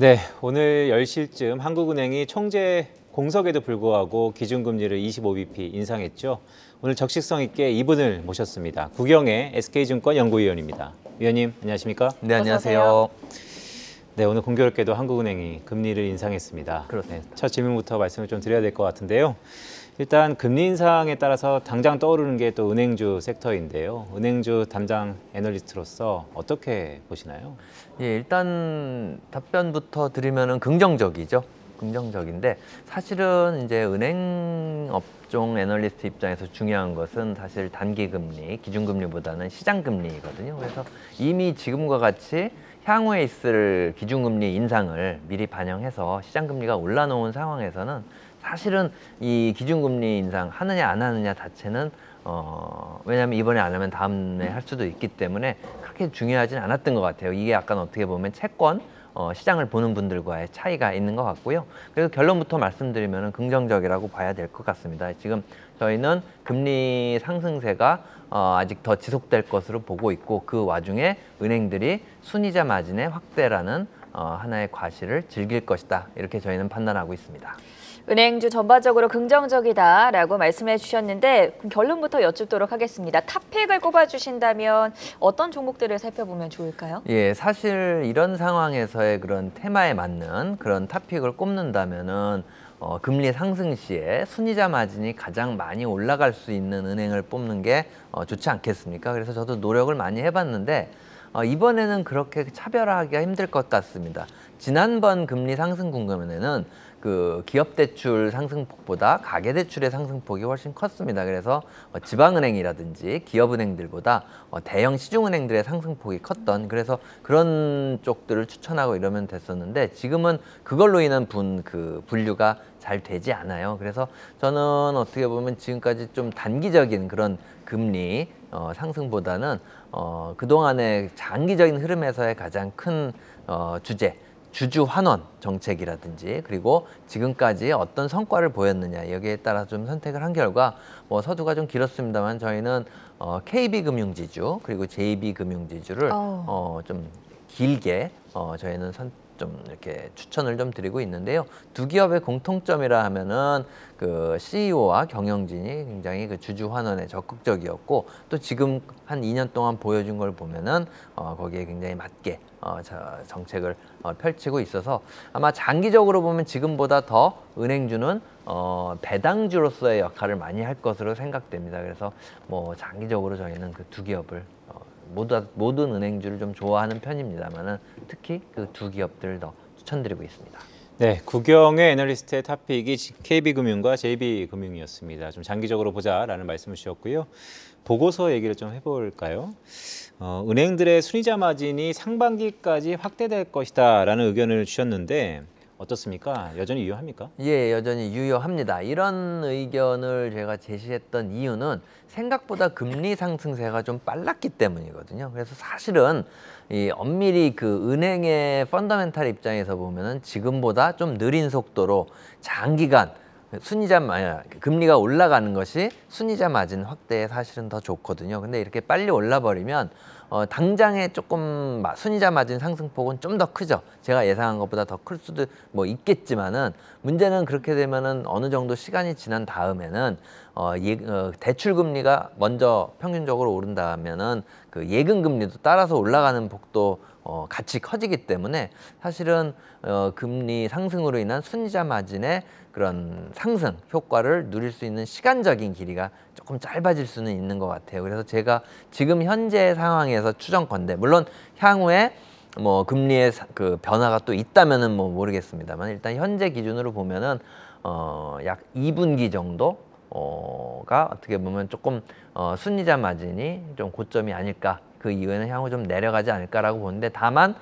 네, 오늘 10시쯤 한국은행이 총재 공석에도 불구하고 기준금리를 25bp 인상했죠. 오늘 적시성 있게 이분을 모셨습니다. 구경의 SK증권 연구위원입니다. 위원님, 안녕하십니까? 네, 안녕하세요. 네, 오늘 공교롭게도 한국은행이 금리를 인상했습니다. 그렇습니다. 첫 질문부터 말씀을 좀 드려야 될 것 같은데요. 일단 금리 인상에 따라서 당장 떠오르는 게 또 은행주 섹터인데요. 은행주 담당 애널리스트로서 어떻게 보시나요? 예, 일단 답변부터 드리면은 긍정적이죠. 긍정적인데 사실은 이제 은행 업종 애널리스트 입장에서 중요한 것은 사실 단기 금리, 기준금리보다는 시장 금리거든요. 그래서 이미 지금과 같이 향후에 있을 기준금리 인상을 미리 반영해서 시장 금리가 올라놓은 상황에서는 사실은 이 기준금리 인상 하느냐 안 하느냐 자체는 왜냐하면 이번에 안 하면 다음에 할 수도 있기 때문에 그렇게 중요하진 않았던 것 같아요. 이게 약간 어떻게 보면 채권 시장을 보는 분들과의 차이가 있는 것 같고요. 그래서 결론부터 말씀드리면 긍정적이라고 봐야 될 것 같습니다. 지금 저희는 금리 상승세가 아직 더 지속될 것으로 보고 있고, 그 와중에 은행들이 순이자 마진의 확대라는 하나의 과실을 즐길 것이다, 이렇게 저희는 판단하고 있습니다. 은행주 전반적으로 긍정적이다라고 말씀해 주셨는데, 그럼 결론부터 여쭙도록 하겠습니다. 탑픽을 꼽아주신다면 어떤 종목들을 살펴보면 좋을까요? 예, 사실 이런 상황에서의 그런 테마에 맞는 그런 탑픽을 꼽는다면은 금리 상승 시에 순이자 마진이 가장 많이 올라갈 수 있는 은행을 뽑는 게 좋지 않겠습니까? 그래서 저도 노력을 많이 해봤는데 이번에는 그렇게 차별화하기가 힘들 것 같습니다. 지난번 금리 상승 국면에는 그 기업대출 상승폭보다 가계대출의 상승폭이 훨씬 컸습니다. 그래서 지방은행이라든지 기업은행들보다 대형 시중은행들의 상승폭이 컸던, 그래서 그런 쪽들을 추천하고 이러면 됐었는데, 지금은 그걸로 인한 분류가 잘 되지 않아요. 그래서 저는 어떻게 보면 지금까지 좀 단기적인 그런 금리 상승보다는 그동안의 장기적인 흐름에서의 가장 큰 주제, 주주 환원 정책이라든지, 그리고 지금까지 어떤 성과를 보였느냐, 여기에 따라 좀 선택을 한 결과, 서두가 좀 길었습니다만 저희는 KB금융지주 그리고 JB금융지주를 좀 길게 저희는 좀 이렇게 추천을 좀 드리고 있는데요. 두 기업의 공통점이라 하면은 그 CEO와 경영진이 굉장히 그 주주 환원에 적극적이었고, 또 지금 한 2년 동안 보여준 걸 보면은 거기에 굉장히 맞게 정책을 펼치고 있어서 아마 장기적으로 보면 지금보다 더 은행주는 배당주로서의 역할을 많이 할 것으로 생각됩니다. 그래서 장기적으로 저희는 그 두 기업을 모든 은행주를 좀 좋아하는 편입니다만은 특히 그 두 기업들을 더 추천드리고 있습니다. 네, 구경의 애널리스트의 탑픽이 KB금융과 JB금융이었습니다. 좀 장기적으로 보자라는 말씀을 주셨고요. 보고서 얘기를 좀 해볼까요? 은행들의 순이자 마진이 상반기까지 확대될 것이다라는 의견을 주셨는데 어떻습니까? 여전히 유효합니까? 예, 여전히 유효합니다. 이런 의견을 제가 제시했던 이유는 생각보다 금리 상승세가 좀 빨랐기 때문이거든요. 그래서 사실은 엄밀히 그 은행의 펀더멘탈 입장에서 보면은 지금보다 좀 느린 속도로 장기간 금리가 올라가는 것이 순이자 마진 확대에 사실은 더 좋거든요. 근데 이렇게 빨리 올라버리면 당장에 조금 순이자 마진 상승폭은 좀 더 크죠. 제가 예상한 것보다 더 클 수도 있겠지만은, 문제는 그렇게 되면은 어느 정도 시간이 지난 다음에는 대출 금리가 먼저 평균적으로 오른다면은 그 예금 금리도 따라서 올라가는 폭도 같이 커지기 때문에 사실은 금리 상승으로 인한 순이자 마진의 그런 상승 효과를 누릴 수 있는 시간적인 길이가 조금 짧아질 수는 있는 것 같아요. 그래서 제가 지금 현재 상황에서 추정컨대, 물론 향후에 금리의 그 변화가 또 있다면은 모르겠습니다만, 일단 현재 기준으로 보면은 약 2분기 정도가 어떻게 보면 조금 순이자 마진이 좀 고점이 아닐까, 그 이후에는 향후 좀 내려가지 않을까라고 보는데, 다만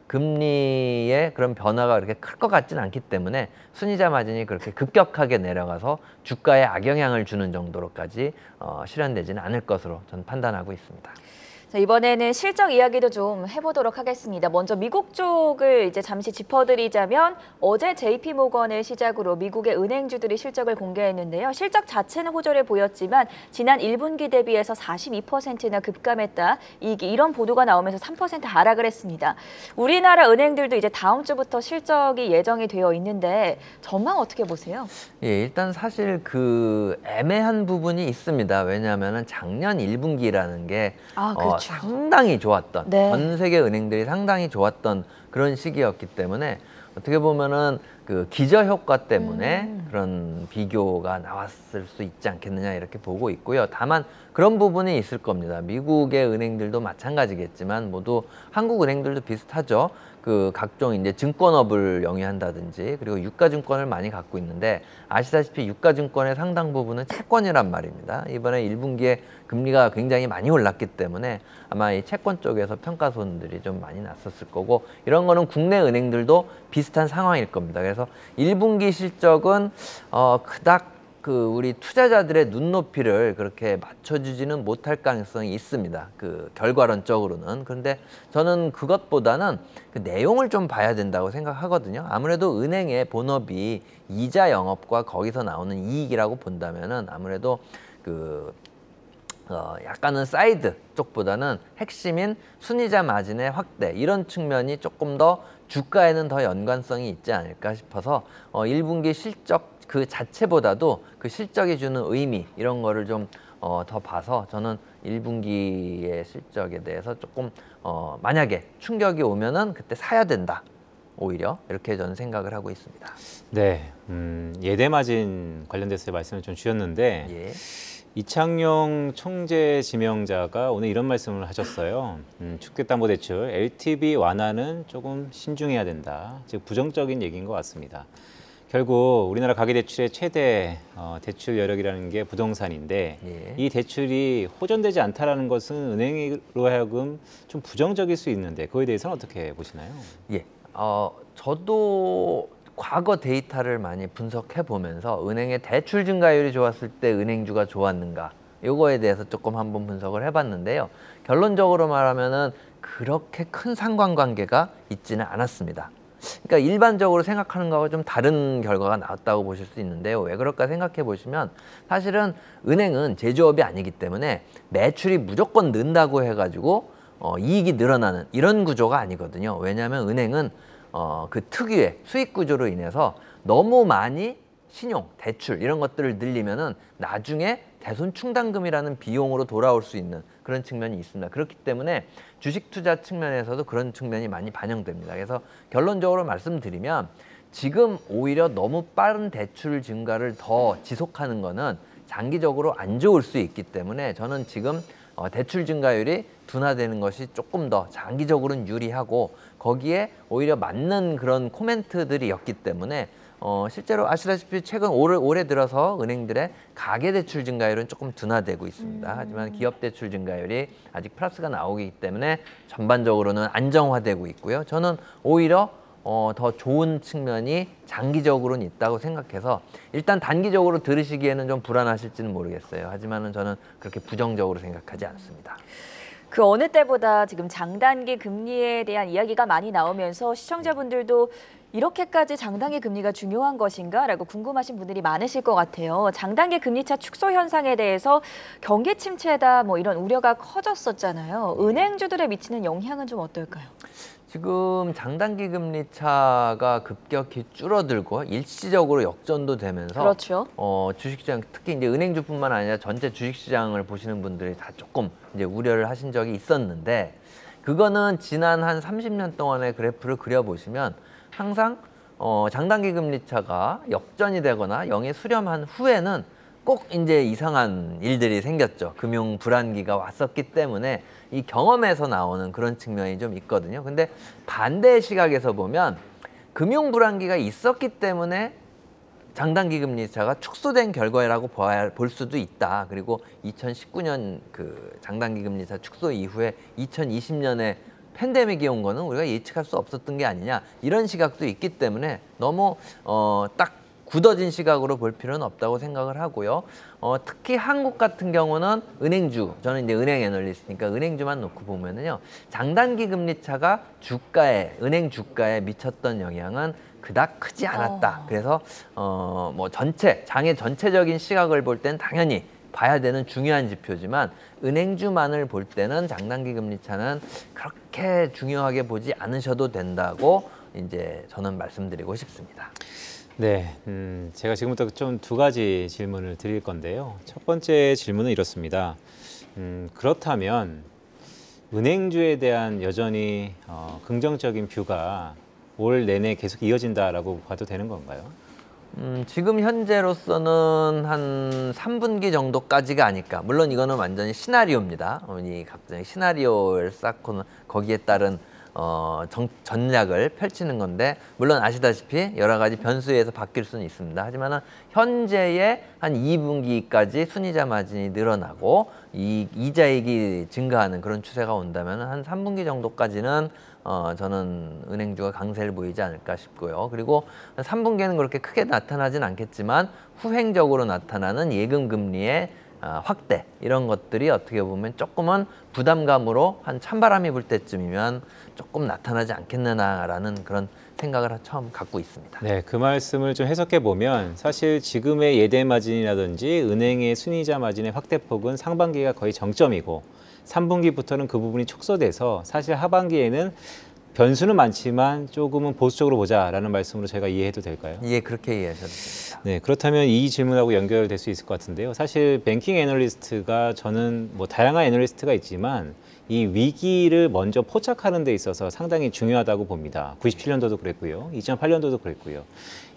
금리의 그런 변화가 그렇게 클 것 같지는 않기 때문에 순이자 마진이 그렇게 급격하게 내려가서 주가에 악영향을 주는 정도로까지 실현되지는 않을 것으로 저는 판단하고 있습니다. 자, 이번에는 실적 이야기도 좀 해보도록 하겠습니다. 먼저 미국 쪽을 이제 잠시 짚어드리자면 어제 JP모건을 시작으로 미국의 은행주들이 실적을 공개했는데요. 실적 자체는 호조를 보였지만 지난 1분기 대비해서 42%나 급감했다. 이런 보도가 나오면서 3% 하락을 했습니다. 우리나라 은행들도 이제 다음 주부터 실적이 예정이 되어 있는데 전망 어떻게 보세요? 예, 일단 사실 그 애매한 부분이 있습니다. 왜냐하면 작년 1분기라는 게 그렇죠. 상당히 좋았던, 네. 전 세계 은행들이 상당히 좋았던 그런 시기였기 때문에 어떻게 보면은 그 기저 효과 때문에 그런 비교가 나왔을 수 있지 않겠느냐 이렇게 보고 있고요. 다만 그런 부분이 있을 겁니다. 미국의 은행들도 마찬가지겠지만 모두 한국 은행들도 비슷하죠. 그 각종 이제 증권업을 영위한다든지 그리고 유가증권을 많이 갖고 있는데 아시다시피 유가증권의 상당 부분은 채권이란 말입니다. 이번에 1분기에 금리가 굉장히 많이 올랐기 때문에 아마 이 채권 쪽에서 평가손들이 좀 많이 났었을 거고 이런 거는 국내 은행들도 비슷한 상황일 겁니다. 그래서 1분기 실적은 그닥 그 우리 투자자들의 눈높이를 그렇게 맞춰주지는 못할 가능성이 있습니다. 그 결과론적으로는. 그런데 저는 그것보다는 그 내용을 좀 봐야 된다고 생각하거든요. 아무래도 은행의 본업이 이자 영업과 거기서 나오는 이익이라고 본다면은 아무래도 그 약간은 사이드 쪽보다는 핵심인 순이자 마진의 확대 이런 측면이 조금 더 주가에는 더 연관성이 있지 않을까 싶어서 1분기 실적 그 자체보다도 그 실적이 주는 의미 이런 거를 좀 더 봐서 저는 1분기의 실적에 대해서 조금 만약에 충격이 오면은 그때 사야 된다. 오히려 이렇게 저는 생각을 하고 있습니다. 네, 예대 마진 관련돼서 말씀을 좀 주셨는데 예. 이창용 총재 지명자가 오늘 이런 말씀을 하셨어요. 주택담보대출 LTV 완화는 조금 신중해야 된다. 즉 부정적인 얘기인 것 같습니다. 결국 우리나라 가계대출의 최대 대출 여력이라는 게 부동산인데 예. 이 대출이 호전되지 않다라는 것은 은행으로 하여금 좀 부정적일 수 있는데 그거에 대해서는 어떻게 보시나요? 예. 저도 과거 데이터를 많이 분석해 보면서 은행의 대출 증가율이 좋았을 때 은행주가 좋았는가 요거에 대해서 조금 한번 분석을 해봤는데요. 결론적으로 말하면은 그렇게 큰 상관관계가 있지는 않았습니다. 그러니까 일반적으로 생각하는 거하고 좀 다른 결과가 나왔다고 보실 수 있는데요. 왜 그럴까 생각해 보시면 사실은 은행은 제조업이 아니기 때문에 매출이 무조건 는다고 해가지고 이익이 늘어나는 이런 구조가 아니거든요. 왜냐하면 은행은 그 특유의 수익 구조로 인해서 너무 많이 신용, 대출 이런 것들을 늘리면은 나중에 대손 충당금이라는 비용으로 돌아올 수 있는 그런 측면이 있습니다. 그렇기 때문에 주식 투자 측면에서도 그런 측면이 많이 반영됩니다. 그래서 결론적으로 말씀드리면 지금 오히려 너무 빠른 대출 증가를 더 지속하는 거는 장기적으로 안 좋을 수 있기 때문에 저는 지금 대출 증가율이 둔화되는 것이 조금 더 장기적으로는 유리하고 거기에 오히려 맞는 그런 코멘트들이었기 때문에 실제로 아시다시피 최근 올해 들어서 은행들의 가계대출 증가율은 조금 둔화되고 있습니다. 하지만 기업대출 증가율이 아직 플러스가 나오기 때문에 전반적으로는 안정화되고 있고요. 저는 오히려 더 좋은 측면이 장기적으로는 있다고 생각해서 일단 단기적으로 들으시기에는 좀 불안하실지는 모르겠어요. 하지만은 저는 그렇게 부정적으로 생각하지 않습니다. 그 어느 때보다 지금 장단기 금리에 대한 이야기가 많이 나오면서 시청자분들도 이렇게까지 장단기 금리가 중요한 것인가? 라고 궁금하신 분들이 많으실 것 같아요. 장단기 금리차 축소 현상에 대해서 경기 침체다 뭐 이런 우려가 커졌었잖아요. 은행주들에 미치는 영향은 좀 어떨까요? 지금 장단기 금리 차가 급격히 줄어들고 일시적으로 역전도 되면서 그렇죠. 주식시장 특히 이제 은행주뿐만 아니라 전체 주식시장을 보시는 분들이 다 조금 이제 우려를 하신 적이 있었는데 그거는 지난 한 30년 동안의 그래프를 그려보시면 항상 장단기 금리 차가 역전이 되거나 영에 수렴한 후에는 꼭 이제 이상한 일들이 생겼죠. 금융 불안기가 왔었기 때문에 이 경험에서 나오는 그런 측면이 좀 있거든요. 근데 반대 시각에서 보면 금융 불안기가 있었기 때문에 장단기 금리 차가 축소된 결과라고 볼 수도 있다. 그리고 2019년 그 장단기 금리 차 축소 이후에 2020년에 팬데믹이 온 거는 우리가 예측할 수 없었던 게 아니냐 이런 시각도 있기 때문에 너무 딱 굳어진 시각으로 볼 필요는 없다고 생각을 하고요. 특히 한국 같은 경우는 은행주, 저는 이제 은행 애널리스트니까 은행주만 놓고 보면은요, 장단기 금리 차가 주가에, 은행 주가에 미쳤던 영향은 그닥 크지 않았다. 그래서 뭐 장의 전체적인 시각을 볼 땐 당연히 봐야 되는 중요한 지표지만 은행주만을 볼 때는 장단기 금리 차는 그렇게 중요하게 보지 않으셔도 된다고 이제 저는 말씀드리고 싶습니다. 네, 제가 지금부터 좀 두 가지 질문을 드릴 건데요. 첫 번째 질문은 이렇습니다. 그렇다면 은행주에 대한 여전히 긍정적인 뷰가 올 내내 계속 이어진다라고 봐도 되는 건가요? 지금 현재로서는 한 3분기 정도까지가 아닐까. 물론 이거는 완전히 시나리오입니다. 이 각종 시나리오를 쌓고 거기에 따른 전략을 펼치는 건데, 물론 아시다시피 여러 가지 변수에 의해서 바뀔 수는 있습니다. 하지만은 현재의 한 2분기까지 순이자 마진이 늘어나고 이자익이 증가하는 그런 추세가 온다면 한 3분기 정도까지는 저는 은행주가 강세를 보이지 않을까 싶고요. 그리고 3분기에는 그렇게 크게 나타나진 않겠지만 후행적으로 나타나는 예금 금리의 확대, 이런 것들이 어떻게 보면 조금은 부담감으로 한 찬바람이 불 때쯤이면 조금 나타나지 않겠느냐라는 그런 생각을 처음 갖고 있습니다. 네, 그 말씀을 좀 해석해 보면 사실 지금의 예대 마진이라든지 은행의 순이자 마진의 확대폭은 상반기가 거의 정점이고 3분기부터는 그 부분이 축소돼서 사실 하반기에는 변수는 많지만 조금은 보수적으로 보자라는 말씀으로 제가 이해해도 될까요? 예, 그렇게 이해하셔도 됩니다. 네, 그렇다면 이 질문하고 연결될 수 있을 것 같은데요. 사실 뱅킹 애널리스트가 저는 뭐 다양한 애널리스트가 있지만 이 위기를 먼저 포착하는 데 있어서 상당히 중요하다고 봅니다. 97년도도 그랬고요. 2008년도도 그랬고요.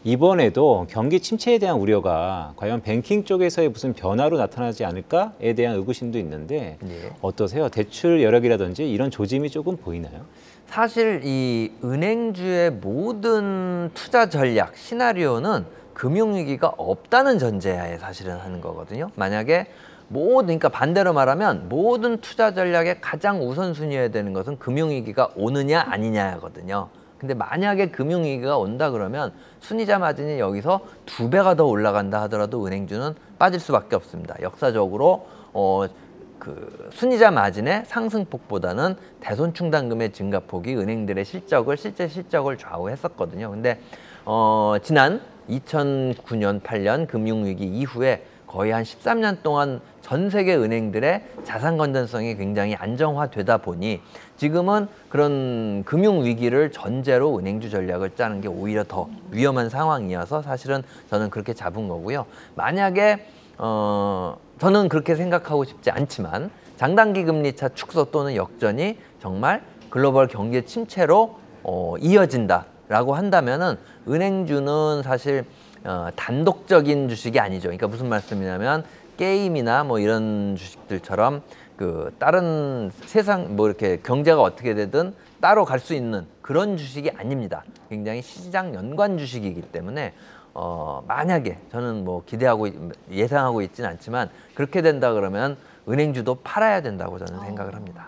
이번에도 경기 침체에 대한 우려가 과연 뱅킹 쪽에서의 무슨 변화로 나타나지 않을까에 대한 의구심도 있는데 예. 어떠세요? 대출 여력이라든지 이런 조짐이 조금 보이나요? 사실 이 은행주의 모든 투자 전략 시나리오는 금융위기가 없다는 전제하에 사실은 하는 거거든요. 만약에 그러니까 반대로 말하면 모든 투자 전략의 가장 우선순위여야 되는 것은 금융위기가 오느냐 아니냐거든요. 근데 만약에 금융위기가 온다 그러면 순이자 마진이 여기서 2배가 더 올라간다 하더라도 은행주는 빠질 수밖에 없습니다. 역사적으로 그 순이자 마진의 상승폭보다는 대손충당금의 증가폭이 은행들의 실제 실적을 좌우했었거든요. 근데 지난 2009년, 8년 금융위기 이후에 거의 한 13년 동안 전 세계 은행들의 자산 건전성이 굉장히 안정화되다 보니 지금은 그런 금융위기를 전제로 은행주 전략을 짜는 게 오히려 더 위험한 상황이어서 사실은 저는 그렇게 잡은 거고요. 만약에 저는 그렇게 생각하고 싶지 않지만 장단기 금리차 축소 또는 역전이 정말 글로벌 경제 침체로 이어진다라고 한다면은 은행주는 사실 단독적인 주식이 아니죠. 그러니까 무슨 말씀이냐면 게임이나 뭐 이런 주식들처럼 그 다른 세상 뭐 이렇게 경제가 어떻게 되든 따로 갈 수 있는 그런 주식이 아닙니다. 굉장히 시장 연관 주식이기 때문에 만약에 저는 뭐 기대하고 예상하고 있지는 않지만 그렇게 된다 그러면 은행주도 팔아야 된다고 저는 생각을 합니다.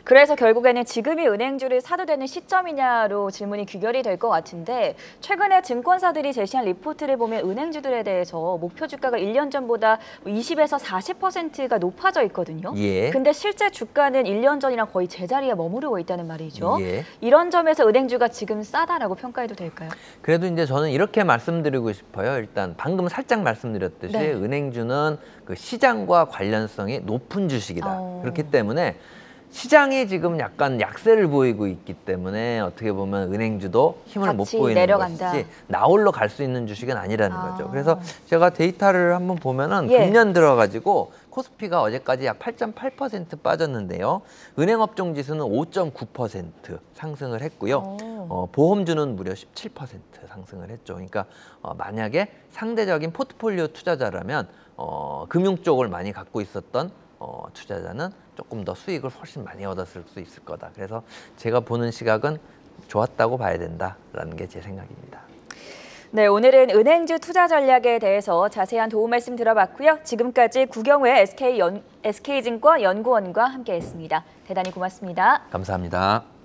그래서 결국에는 지금이 은행주를 사도 되는 시점이냐로 질문이 귀결이 될 것 같은데 최근에 증권사들이 제시한 리포트를 보면 은행주들에 대해서 목표 주가가 1년 전보다 20에서 40%가 높아져 있거든요. 예. 근데 실제 주가는 1년 전이랑 거의 제자리에 머무르고 있다는 말이죠. 예. 이런 점에서 은행주가 지금 싸다라고 평가해도 될까요? 그래도 이제 저는 이렇게 말씀드리고 싶어요. 일단 방금 살짝 말씀드렸듯이 네. 은행주는 그 시장과 관련성이 높은 주식이다. 그렇기 때문에 시장이 지금 약간 약세를 보이고 있기 때문에 어떻게 보면 은행주도 힘을 못 보이는 내려간다. 것이지 나홀로 갈 수 있는 주식은 아니라는 거죠. 그래서 제가 데이터를 한번 보면은 예. 금년 들어가지고 코스피가 어제까지 약 8.8% 빠졌는데요. 은행업종 지수는 5.9% 상승을 했고요. 보험주는 무려 17% 상승을 했죠. 그러니까 만약에 상대적인 포트폴리오 투자자라면 금융 쪽을 많이 갖고 있었던 투자자는 조금 더 수익을 훨씬 많이 얻었을 수 있을 거다. 그래서 제가 보는 시각은 좋았다고 봐야 된다라는 게 제 생각입니다. 네, 오늘은 은행주 투자 전략에 대해서 자세한 도움 말씀 들어봤고요. 지금까지 구경회 SK증권 연구원과 함께했습니다. 대단히 고맙습니다. 감사합니다.